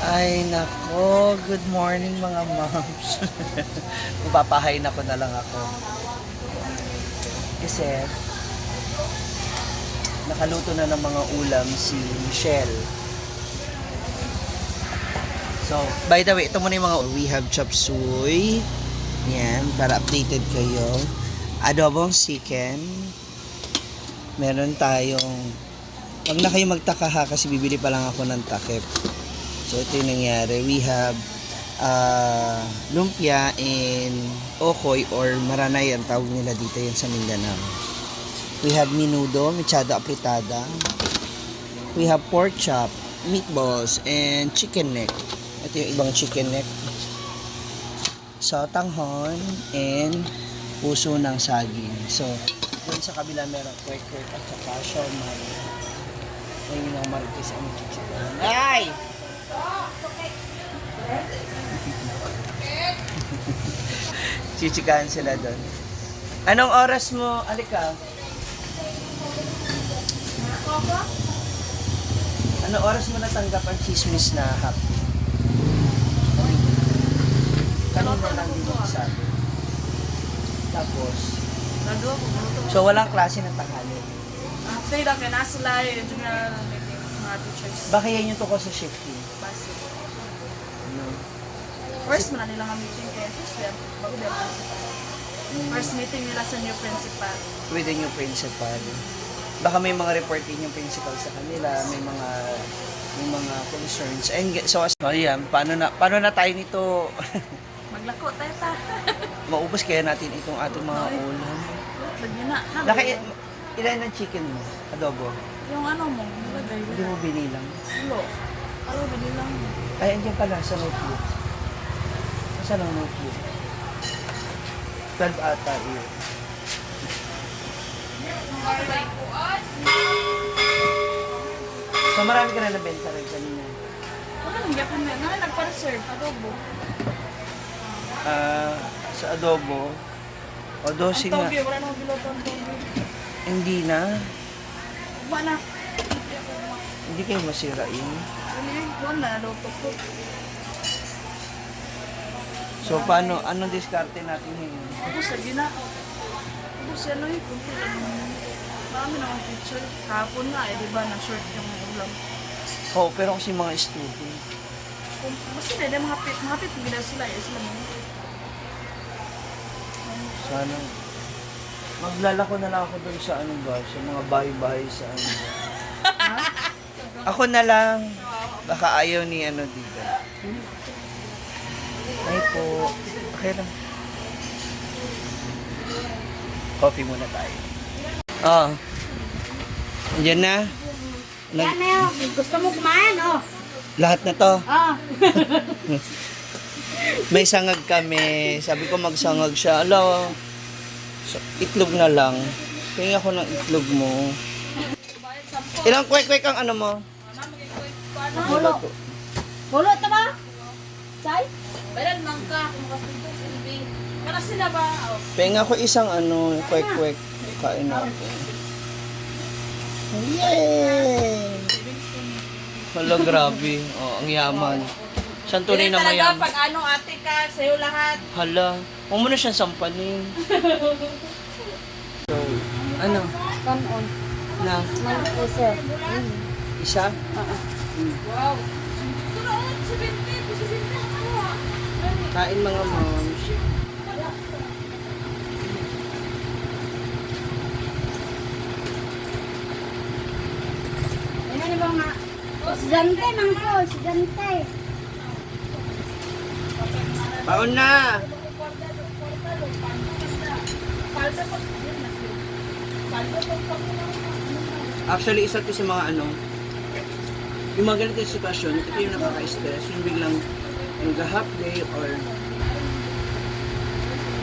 Ay, nako. Good morning, mga moms. Mapapahay na ko na lang ako. Kasi, nakaluto na ng mga ulam si Michelle. So, by the way, ito muna yung mga we have chop suey. Yan, para updated kayo. Adobong chicken. Meron tayong, wag na kayo magtaka ha, kasi bibili pa lang ako ng takip. So, ito yung nangyari. We have lumpia and okoy or maranay ang tawag nila dito yan sa Mindanao. We have menudo, mechado apritada. We have pork chop, meatballs, and chicken neck. Ito yung ibang chicken neck. So, tanghon and puso ng saging. So, doon sa kabila meron kwek-kwek at saka siomai. Ayun yung marites ang chichikan. Ay! Chichikahan sila doon. Anong oras mo? Alika. Anong oras mo natanggap ang chismis na happy? Kanina lang din mo sabi. Tapos, so walang klase ng tanghali. After lang, nasa layo, yung general meeting, mga teachers. Baka yan yung tukol sa shifting. No. First mo na nilang ang meeting kaya first year, bago ba yung principal. First meeting nila sa new principal. With the new principal. Baka may mga reporting yung principal sa kanila, may mga concerns. And so yan, paano na tayo nito Maglako tayo ta. maubos kaya natin itong ating mga ulam. Lagyan na. Ilan ng chicken mo? Adobo? Yung ano mo, nilagay. Hindi mo binilang? Ulo. Ano, binilang mo. Ay, andyan pala sa notebook. Saan ang notebook? 12 ata yun. So marami ka na nabenta rin kanina. Ano nang yapon na? Nagpa-reserve, adobo. Sa adobo, o 12 Ang nga. togi, wala nang biloto ang togi. Hindi na. Wala na. Hindi kayo masirain. Wala na, luto ko. So paano, anong diskarte natin ngayon? Tapos lagi na. Tapos ano yung kunti lang. Marami namang picture. Kahapon nga eh, di ba, na-short yung ulam. Oh, pero kasi mga student. Basta na, mga pit, gila sila eh, sila mo. Sana, maglalako na lang ako dun sa ano ba, sa mga bahay-bahay sa ano ba. Ako na lang. Baka ayaw ni ano dito. Ay po. Okay lang. Coffee muna tayo. Oh. Andiyan na. Yan na yun. Gusto mo kumain, oh. Lahat na to. Ah. May sangag kami. Sabi ko magsangag siya. Ala, itlog na lang. Tingin ako ng itlog mo. Ilang kwek-kwek ang ano mo? Hulo. Hulo ito ba? Say? Bayan mangka, kung kapito silbi. Para sila ba? Oh. Penga ko isang ano, kwek-kwek. Kain na ako. Yay! Hala, grabe. Oh, ang yaman. Siyang tunay na mayaman. Pag ano, ate ka, sa'yo lahat. Hala, huwag mo na siyang sampanin. So, ano? Come on. Na? Sir. Isa? Wow. Sunod, 70. Kain mga moms. Ano ba nga? Si Dante, mangko. Si Dante. Paon na! Actually, isa to sa mga ano, yung mga ganitong sitwasyon, ito yung nakaka-stress, yung biglang nag-half day or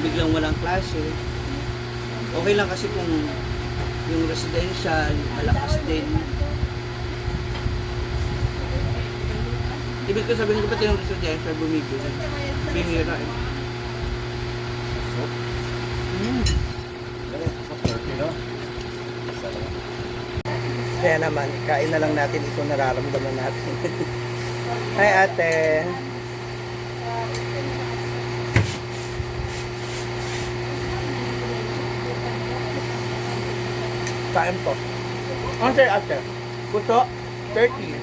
biglang walang klase. Okay lang kasi kung yung residential, malakas din. Ibig ko sabihin ko pati yung residential bumibili. Bihira eh. Kaya naman, kain na lang natin itong nararamdaman natin. Hi, ate. Kain po. Ano sa'yo, ate? Puto? 30.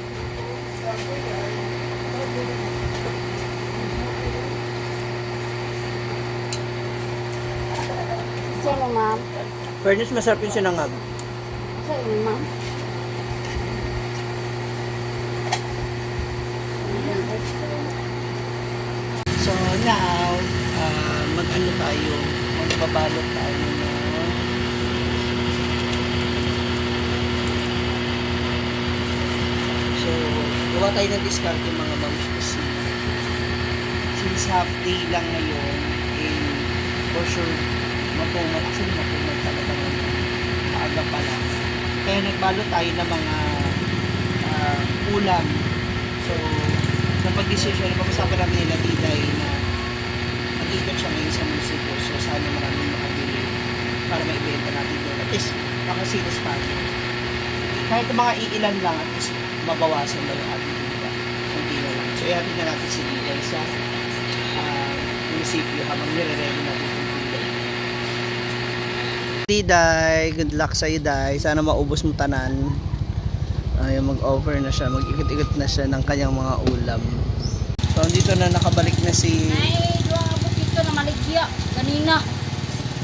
Sino, ma'am? Fairness, masarap yung sinangag. Sino, ma'am? So now, mag-ano tayo? Magbabalot tayo na so, gawa tayo ng discount yung mga moms kasi since half day lang ngayon for sure matumal, actually matumal talaga ngayon maaga pa lang kaya nagbalot tayo ng mga ulam so sa pag-decision pag-usapan namin nila Diday na mag-ikot siya ngayon sa munisipyo so sana maraming makabili para maibenta natin doon at least makasilis tayo kahit mga iilan lang at least mabawasan na yung ating dito hindi na lang so ihatid na natin si Diday sa munisipyo habang nire-ready natin yung Diday, good luck sa'yo, Day. Sana maubos mo tanan. Ay, mag-offer na siya, mag-ikot-ikot na siya ng kanyang mga ulam. So, dito na nakabalik na si... Ay, doon ako dito na maligya. Kanina,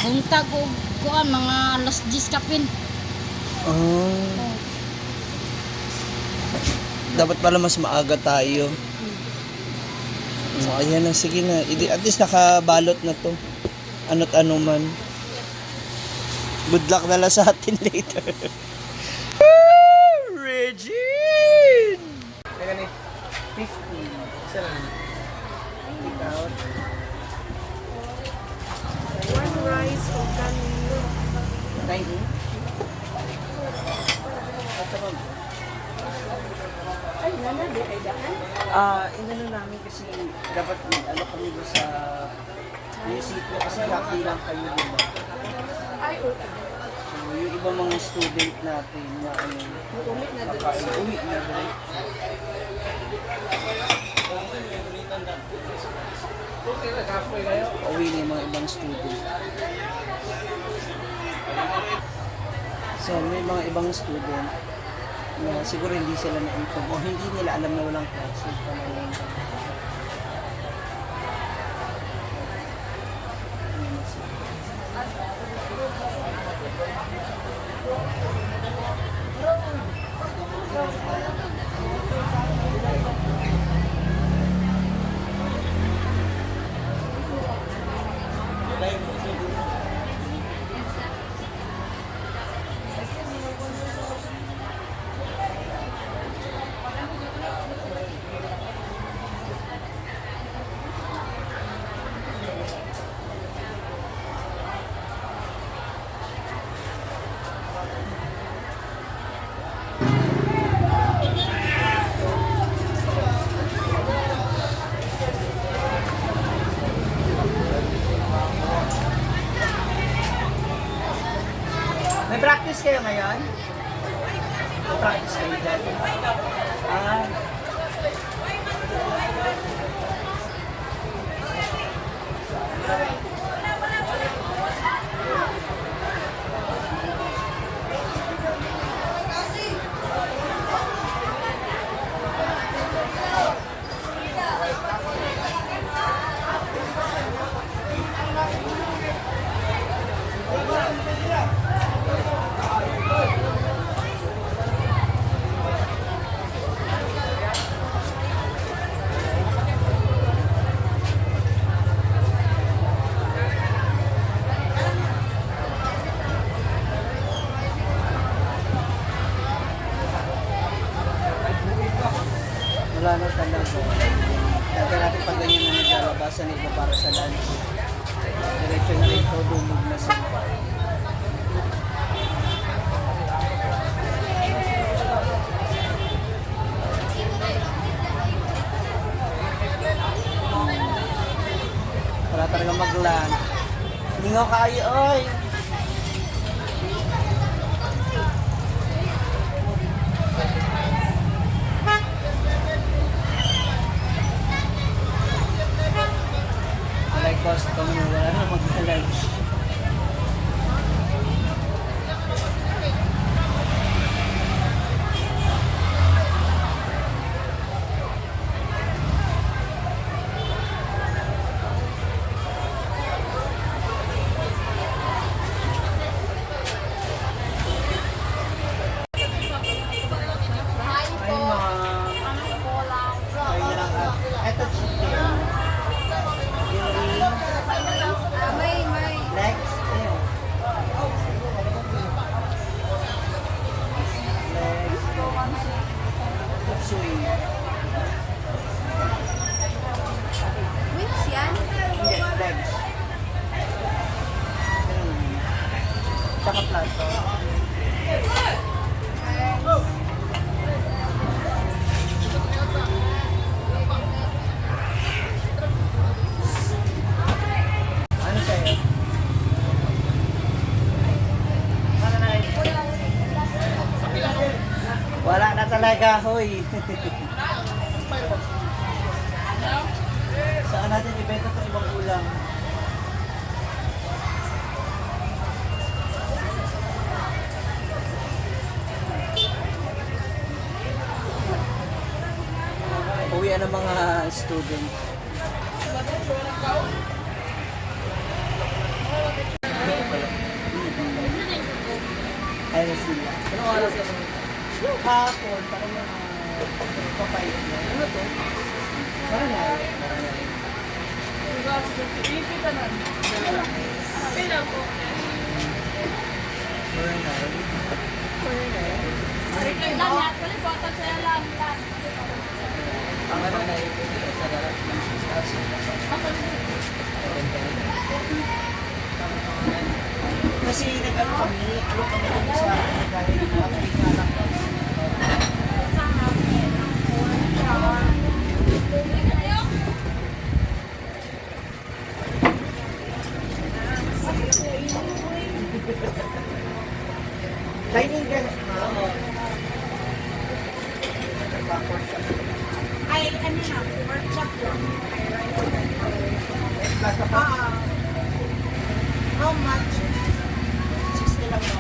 buntag o kuan, mga alas 10 kapin. Oh. Dapat pala mas maaga tayo. Oh, ayan na, sige na. At least nakabalot na to. Ano't ano man. Good luck na lang sa atin later. Regine! Teka ni, 50. Isa lang. Ikaw. One rice o kanino. 90? Ay, nana, di ay daan. Inano namin kasi dapat ano kami ba sa munisipyo kasi happy lang kayo diba? Ay, oo. So yung iba mga student natin na ano, Umit na doon. uwi na doon. Uwi na yung mga ibang student. So may mga ibang student na siguro hindi sila na-inform o hindi nila alam na walang klase. May practice kayo ngayon? May practice kayo dyan? Ah. Wala na talaga. Dati natin pag ganyan na naglalabasan na iba para sa lunch. Diretso na rin ito, dumog na sila. Wala talaga mag-lunch. Hindi nga kaya, oy! custom na wala na mag-lunch. Ay, eto chicken. Legs. Ayun. Legs. Kupsuy. Which yan? Hindi, legs. Ayun. Tsaka plato. Ano sa'yo? Wala na talaga, hoy. Saan natin ibenta itong ibang ulam? Uwian ng mga student. Ayun sila. Anong oras ka ba? Yung hapon, parang papayot na. Ano to? Maranay. Maranay. Kasi nag-ano kami sa dahil pinalak kami. Dining ka na. Oo. Ay, ano na, workshop lang. Plata pa? How much? 60 lang no?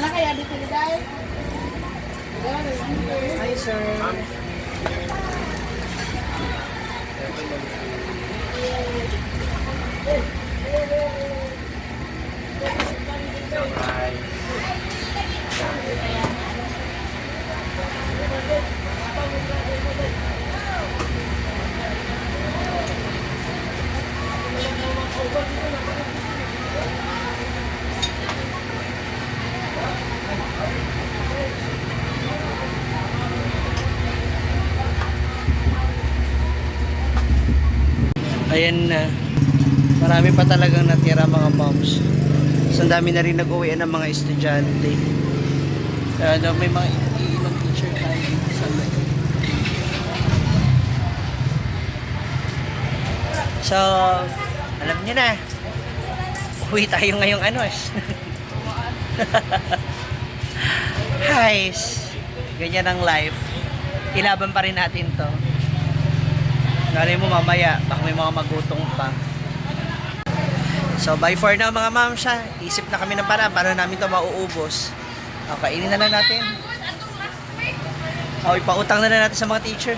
Wala kaya dito dahil? Hi sir. Ayan na. Marami pa talagang natira mga moms. So, ang dami na rin nag-uwian ng mga estudyante. May mga iinom teacher tayo sa loob. So, alam niyo na. Uwi tayo ngayong ano eh. Guys, ganyan ang life. Ilaban pa rin natin to. Nalay mo mamaya, baka may mga magutong pa. So, bye for now mga ma'am siya. Isip na kami ng paraan paano namin to mauubos. Kainin na lang natin. Ipautang na lang natin sa mga teacher.